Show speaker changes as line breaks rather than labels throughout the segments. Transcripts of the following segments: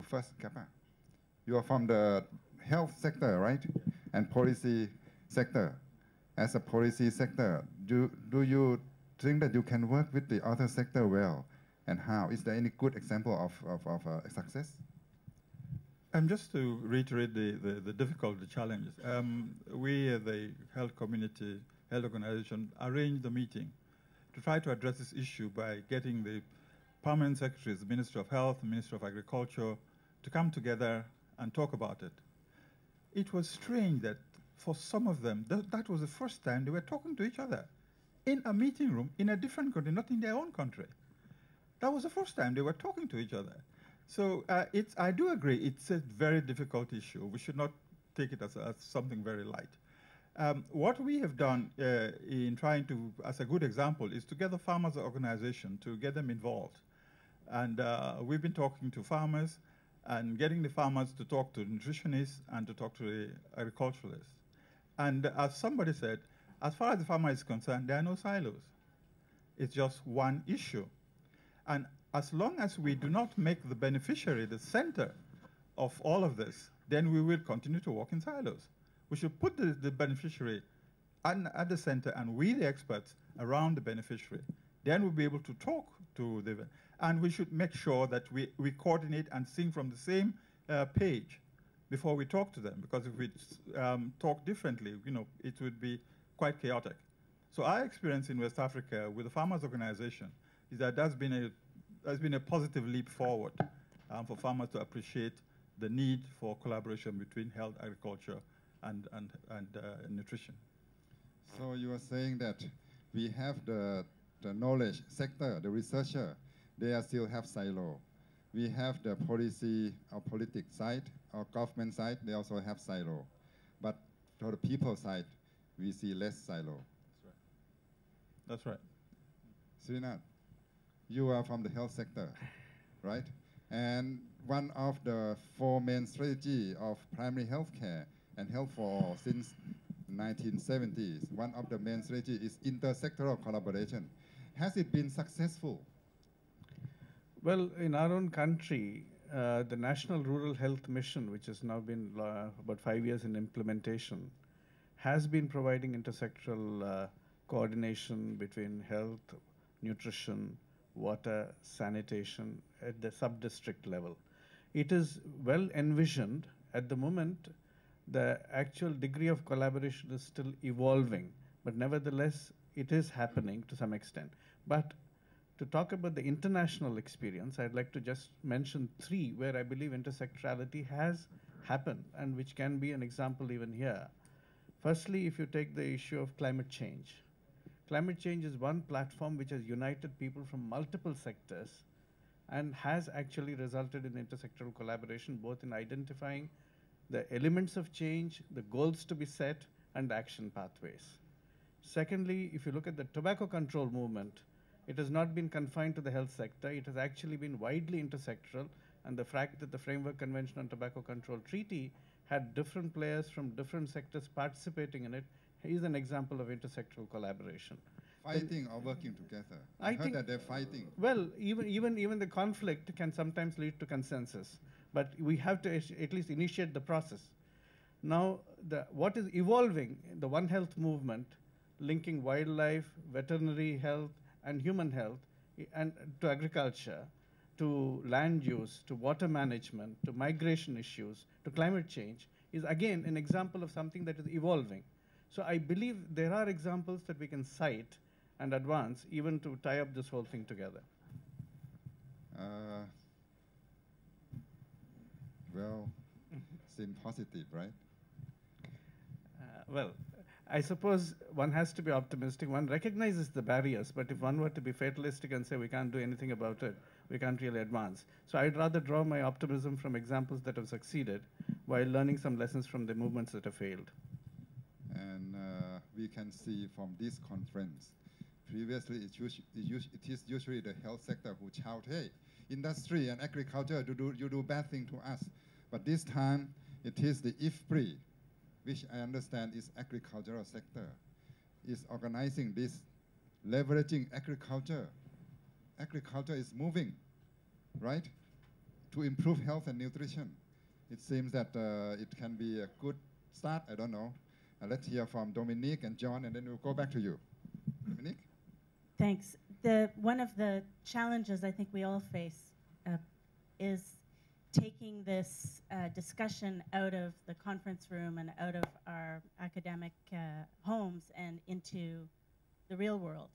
first, Kappa. You are from the health sector, right? And policy sector. As a policy sector, do you think that you can work with the other sector well? And how? Is there any good example of success?
Just to reiterate the difficult challenges, we as the health community, health organization, arranged the meeting to try to address this issue by getting the permanent secretaries, the Minister of Health, the Minister of Agriculture, to come together and talk about it. It was strange that for some of them, that was the first time they were talking to each other in a meeting room in a different country, not in their own country. That was the first time they were talking to each other. So I do agree, it's a very difficult issue. We should not take it as something very light. What we have done in trying to, as a good example, is to get the farmers' organization, to get them involved. And we've been talking to farmers and getting the farmers to talk to nutritionists and to talk to the agriculturalists. And as somebody said, as far as the farmer is concerned, there are no silos. It's just one issue. And as long as we do not make the beneficiary the center of all of this, then we will continue to work in silos. We should put the beneficiary at the center and we, the experts, around the beneficiary. Then we'll be able to talk to the, and we should make sure that we coordinate and sing from the same page before we talk to them, because if we talk differently, it would be quite chaotic. So our experience in West Africa with the farmers' organization is that there's been a positive leap forward for farmers to appreciate the need for collaboration between health, agriculture, and nutrition.
So you are saying that we have the knowledge sector, the researcher, they still have silo. We have the policy or politics side or government side, they also have silo. But for the people side, we see less silo.
That's right.
Srinath, you are from the health sector, right? And one of the 4 main strategies of primary health care and health for all since 1970s, one of the main strategies is intersectoral collaboration. Has it been successful?
Well, in our own country, the National Rural Health Mission, which has now been about 5 years in implementation, has been providing intersectoral coordination between health, nutrition, water, sanitation at the sub-district level. It is well envisioned. At the moment, the actual degree of collaboration is still evolving, but nevertheless, it is happening to some extent. But to talk about the international experience, I'd like to just mention 3 where I believe intersectorality has happened and which can be an example even here. Firstly, if you take the issue of climate change. Climate change is one platform which has united people from multiple sectors and has actually resulted in intersectoral collaboration, both in identifying the elements of change, the goals to be set, and action pathways. Secondly, if you look at the tobacco control movement, it has not been confined to the health sector. It has actually been widely intersectoral, and the fact that the Framework Convention on Tobacco Control Treaty had different players from different sectors participating in it is an example of intersectoral collaboration.
Fighting or working together? I heard that they're fighting.
Well, even the conflict can sometimes lead to consensus, but we have to at least initiate the process. Now, what is evolving, the One Health movement, linking wildlife, veterinary health, and human health, and to agriculture, to land use, to water management, to migration issues, to climate change, is again an example of something that is evolving. So I believe there are examples that we can cite and advance even to tie up this whole thing together.
Well, seem positive, right?
Well, I suppose one has to be optimistic. One recognizes the barriers, but if one were to be fatalistic and say we can't do anything about it, we can't really advance. So I'd rather draw my optimism from examples that have succeeded while learning some lessons from the movements that have failed.
And we can see from this conference, previously it is usually the health sector who shout, hey, industry and agriculture, you do bad thing to us. But this time, it is the IFPRI, which I understand is agricultural sector, is organizing this, leveraging agriculture. Agriculture is moving, right? to improve health and nutrition. It seems that it can be a good start. I don't know. Let's hear from Dominique and John, and then we'll go back to you. Dominique?
Thanks. One of the challenges I think we all face is taking this discussion out of the conference room and out of our academic homes and into the real world.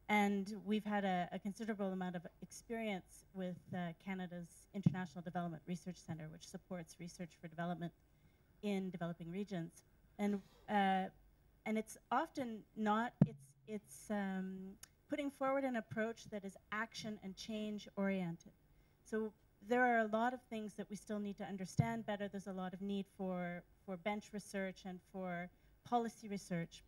And we've had a considerable amount of experience with Canada's International Development Research Centre, which supports research for development in developing regions. And it's often not, it's putting forward an approach that is action and change oriented. So there are a lot of things that we still need to understand better. There's a lot of need for bench research and for policy research.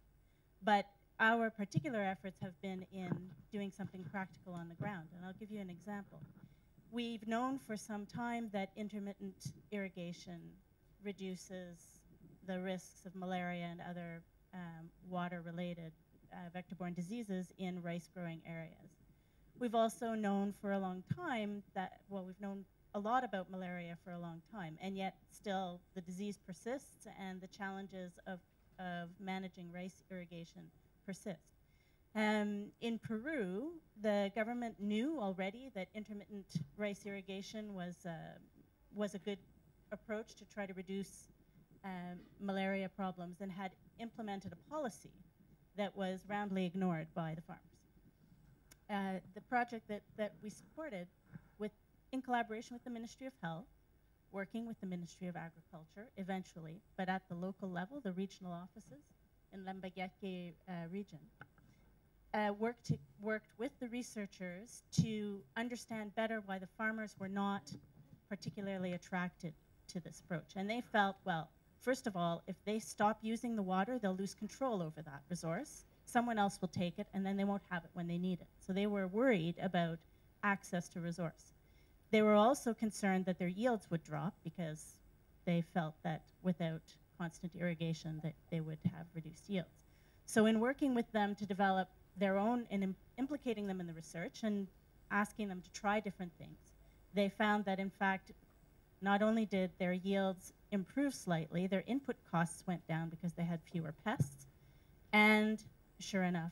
But our particular efforts have been in doing something practical on the ground. And I'll give you an example. We've known for some time that intermittent irrigation reduces the risks of malaria and other water-related vector-borne diseases in rice-growing areas. We've also known for a long time that, well, we've known a lot about malaria for a long time, and yet still the disease persists and the challenges of managing rice irrigation persist. In Peru, the government knew already that intermittent rice irrigation was a good approach to try to reduce malaria problems, and had implemented a policy that was roundly ignored by the farmers. The project that we supported in collaboration with the Ministry of Health, working with the Ministry of Agriculture eventually, but at the local level, the regional offices in Lambayeque region, worked with the researchers to understand better why the farmers were not particularly attracted to this approach. And they felt, well, first of all, if they stop using the water, they'll lose control over that resource. Someone else will take it, and then they won't have it when they need it. So they were worried about access to resource. They were also concerned that their yields would drop because they felt that without constant irrigation that they would have reduced yields. So in working with them to develop their own and implicating them in the research and asking them to try different things, they found that in fact, not only did their yields improve slightly, their input costs went down because they had fewer pests, and sure enough,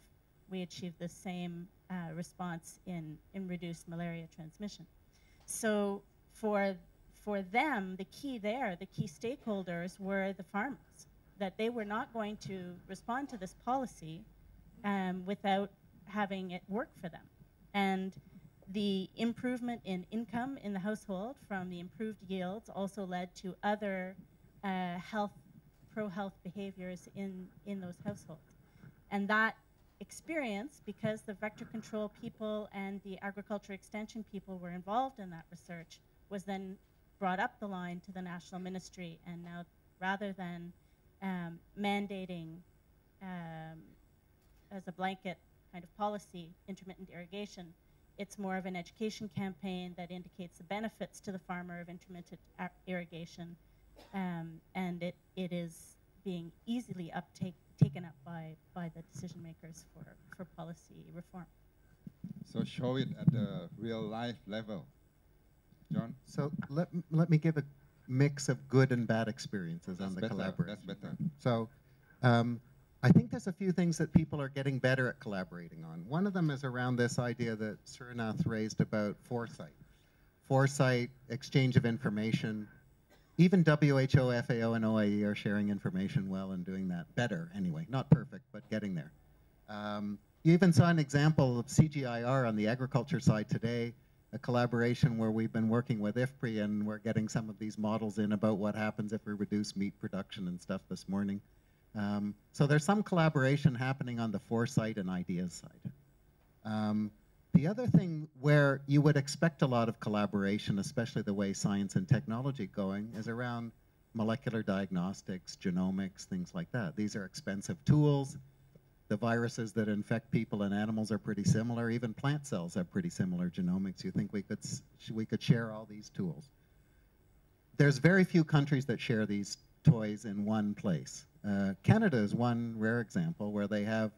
we achieved the same response in reduced malaria transmission. So for them, the key there, the key stakeholders were the farmers, that they were not going to respond to this policy without having it work for them. And the improvement in income in the household from the improved yields also led to other pro-health behaviors in those households. And that experience, because the vector control people and the agriculture extension people were involved in that research, was then brought up the line to the national ministry, and now rather than mandating as a blanket kind of policy intermittent irrigation, it's more of an education campaign that indicates the benefits to the farmer of intermittent irrigation, and it is being easily taken up by the decision makers for policy reform.
So show it at the real life level. John?
So let me give a mix of good and bad experiences on the collaboration.
That's better.
So I think there's a few things that people are getting better at collaborating on. One of them is around this idea that Surnath raised about foresight. Foresight, exchange of information. Even WHO, FAO, and OIE are sharing information well and doing that better anyway. Not perfect, but getting there. You even saw an example of CGIR on the agriculture side today, a collaboration where we've been working with IFPRI, and we're getting some of these models in about what happens if we reduce meat production and stuff this morning. So there's some collaboration happening on the foresight and ideas side. The other thing where you would expect a lot of collaboration, especially the way science and technology going, is around molecular diagnostics, genomics, things like that. These are expensive tools. The viruses that infect people and animals are pretty similar. Even plant cells have pretty similar genomics. You think we could share all these tools? There's very few countries that share these toys in one place. Canada is one rare example where they have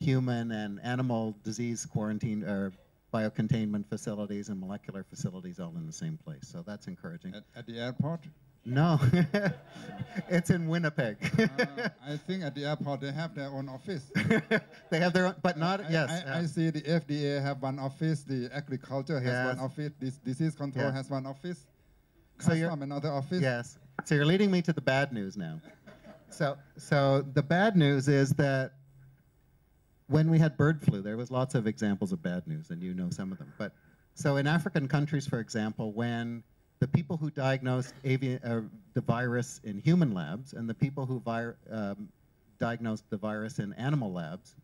human and animal disease quarantine or biocontainment facilities and molecular facilities all in the same place. So that's encouraging.
At the airport?
No, it's in Winnipeg.
I think at the airport they have their own office.
They have their own, but not, yes.
I see the FDA have one office, the agriculture has one office, disease control has one office, custom another office.
Yes, so you're leading me to the bad news now. So the bad news is that when we had bird flu, there was lots of examples of bad news, and you know some of them. But so in African countries, for example, when the people who diagnosed the virus in human labs and the people who diagnosed the virus in animal labs,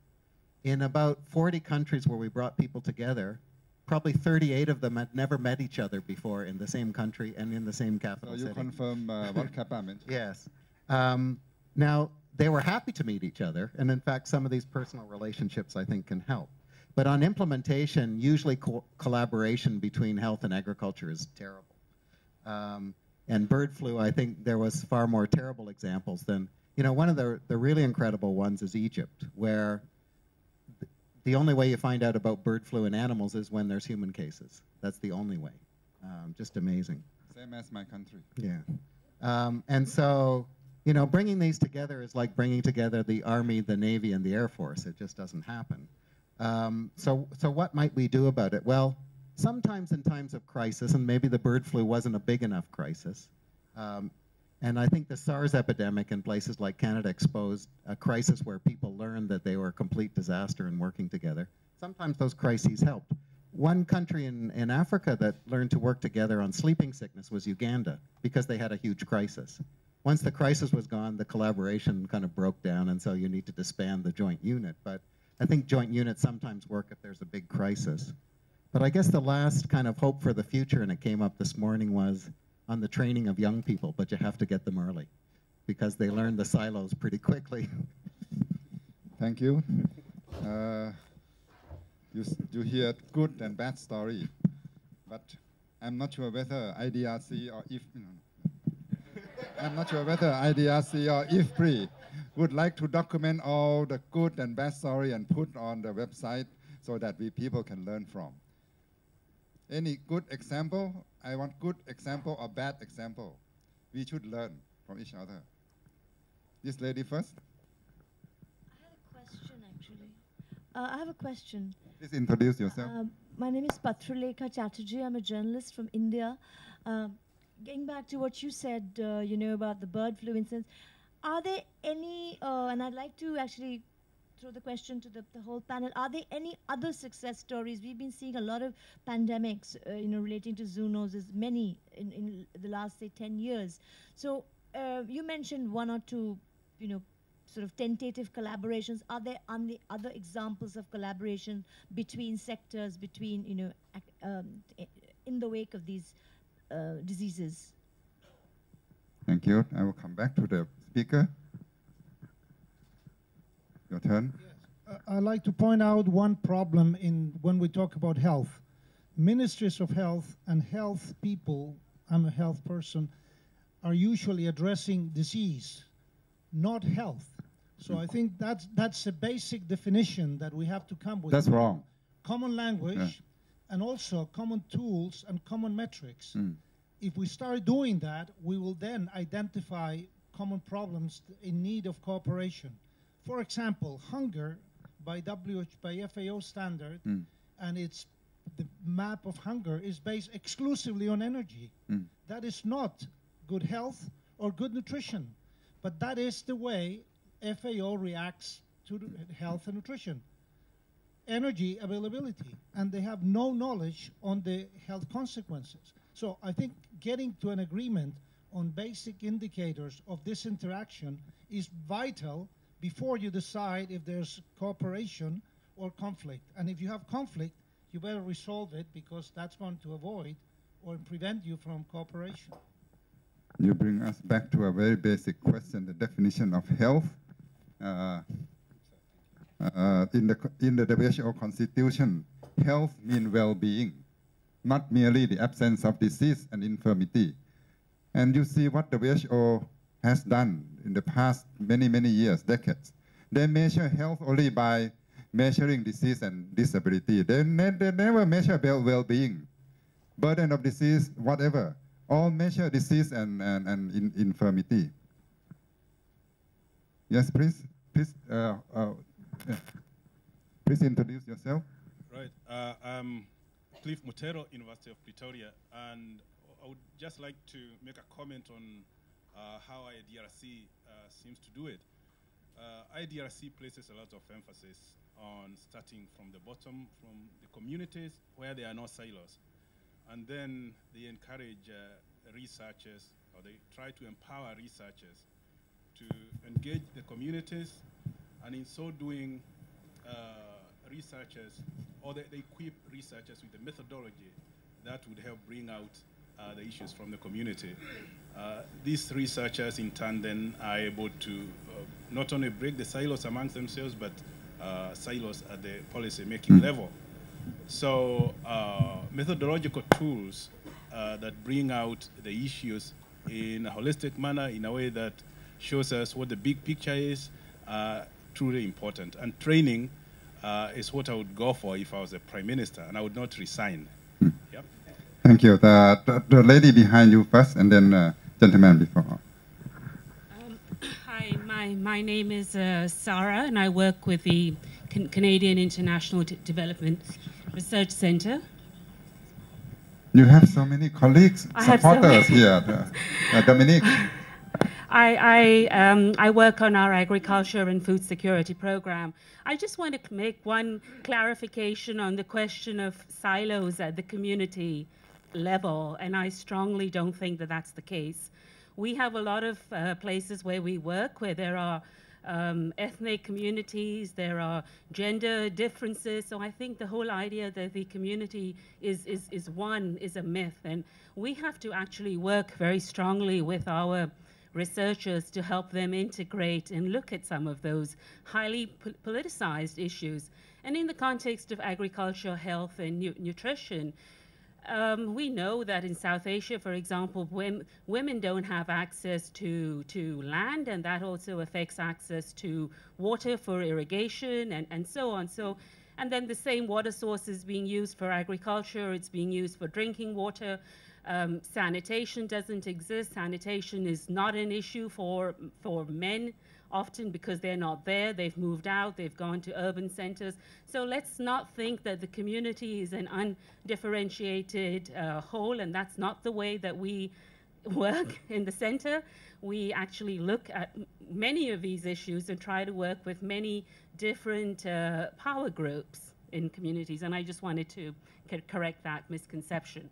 in about 40 countries where we brought people together, probably 38 of them had never met each other before in the same country and in the same capital
city. So you confirm what Kappa mentioned?
Yes. Now, they were happy to meet each other, and in fact, some of these personal relationships, I think, can help. But on implementation, usually collaboration between health and agriculture is terrible. And bird flu, I think there was far more terrible examples than, you know, one of the really incredible ones is Egypt, where the only way you find out about bird flu in animals is when there's human cases. That's the only way. Just amazing.
Same as my country.
Yeah. And so, you know, bringing these together is like bringing together the Army, the Navy, and the Air Force. It just doesn't happen. So what might we do about it? Well, sometimes in times of crisis, and maybe the bird flu wasn't a big enough crisis, and I think the SARS epidemic in places like Canada exposed a crisis where people learned that they were a complete disaster and working together. Sometimes those crises helped. One country in Africa that learned to work together on sleeping sickness was Uganda, because they had a huge crisis. Once the crisis was gone, the collaboration kind of broke down, and so you need to disband the joint unit. But I think joint units sometimes work if there's a big crisis. But I guess the last kind of hope for the future, and it came up this morning, was on the training of young people, but you have to get them early because they learn the silos pretty quickly.
Thank you. You hear good and bad story, but I'm not sure whether IDRC or I'm not sure whether IDRC or IFPRI would like to document all the good and bad story and put on the website so that people can learn from. Any good example? I want good example or bad example. We should learn from each other. This lady first.
I had a question, actually. I have a question.
Please introduce yourself.
My name is Patrulekha Chatterjee. I'm a journalist from India. Getting back to what you said, you know, about the bird flu incidents, are there any, and I'd like to actually throw the question to the whole panel, are there any other success stories? We've been seeing a lot of pandemics, you know, relating to zoonoses, many in the last, say, 10 years. So you mentioned one or two, you know, sort of tentative collaborations. Are there other examples of collaboration between sectors, between, you know, in the wake of these diseases?
Thank you. I will come back to the speaker. Your turn.
Yes. I'd like to point out one problem when we talk about health. Ministries of health and health people, I'm a health person, are usually addressing disease, not health. So I think that's a basic definition that we have to come with.
That's wrong.
Common language, and also common tools and common metrics. If we start doing that, we will then identify common problems in need of cooperation. For example, hunger by FAO standard, and the map of hunger is based exclusively on energy. That is not good health or good nutrition, but that is the way FAO reacts to health and nutrition. Energy availability, and they have no knowledge on the health consequences. So I think getting to an agreement on basic indicators of this interaction is vital before you decide if there's cooperation or conflict. And if you have conflict, you better resolve it, because that's going to avoid or prevent you from cooperation.
You bring us back to a very basic question, the definition of health. In the WHO Constitution, health means well-being, not merely the absence of disease and infirmity. And you see what the WHO has done in the past many years, decades. They measure health only by measuring disease and disability. They never measure well-being, burden of disease, whatever. All measure disease and infirmity. Yes, please. Yeah. Please introduce yourself.
Right. I'm Cliff Mutero, University of Pretoria, and I would just like to make a comment on how IDRC seems to do it. IDRC places a lot of emphasis on starting from the bottom, from the communities where there are no silos. And then they encourage researchers, or they try to empower researchers to engage the communities, and in so doing, researchers, or they equip researchers with the methodology that would help bring out the issues from the community. These researchers in turn then are able to not only break the silos amongst themselves, but silos at the policy making level. So methodological tools that bring out the issues in a holistic manner, in a way that shows us what the big picture is, truly important. And training is what I would go for if I was a prime minister, and I would not resign. Yep.
Thank you. The lady behind you first, and then gentleman before.
Hi, my name is Sarah, and I work with the Canadian International Development Research Centre.
You have so many colleagues, supporters here. Dominique.
I work on our agriculture and food security program. I just want to make one clarification on the question of silos at the community level, and I strongly don't think that that's the case. We have a lot of places where we work where there are ethnic communities, there are gender differences, so I think the whole idea that the community is one is a myth, and we have to actually work very strongly with our researchers to help them integrate and look at some of those highly politicized issues. And in the context of agriculture, health, and nutrition, we know that in South Asia, for example, women don't have access to land, and that also affects access to water for irrigation and so on. So, and then the same water source is being used for agriculture, it's being used for drinking water. Sanitation doesn't exist. Sanitation is not an issue for men, often because they're not there, they've moved out, they've gone to urban centers. So let's not think that the community is an undifferentiated whole, and that's not the way that we work in the center. We actually look at many of these issues and try to work with many different power groups in communities, and I just wanted to correct that misconception.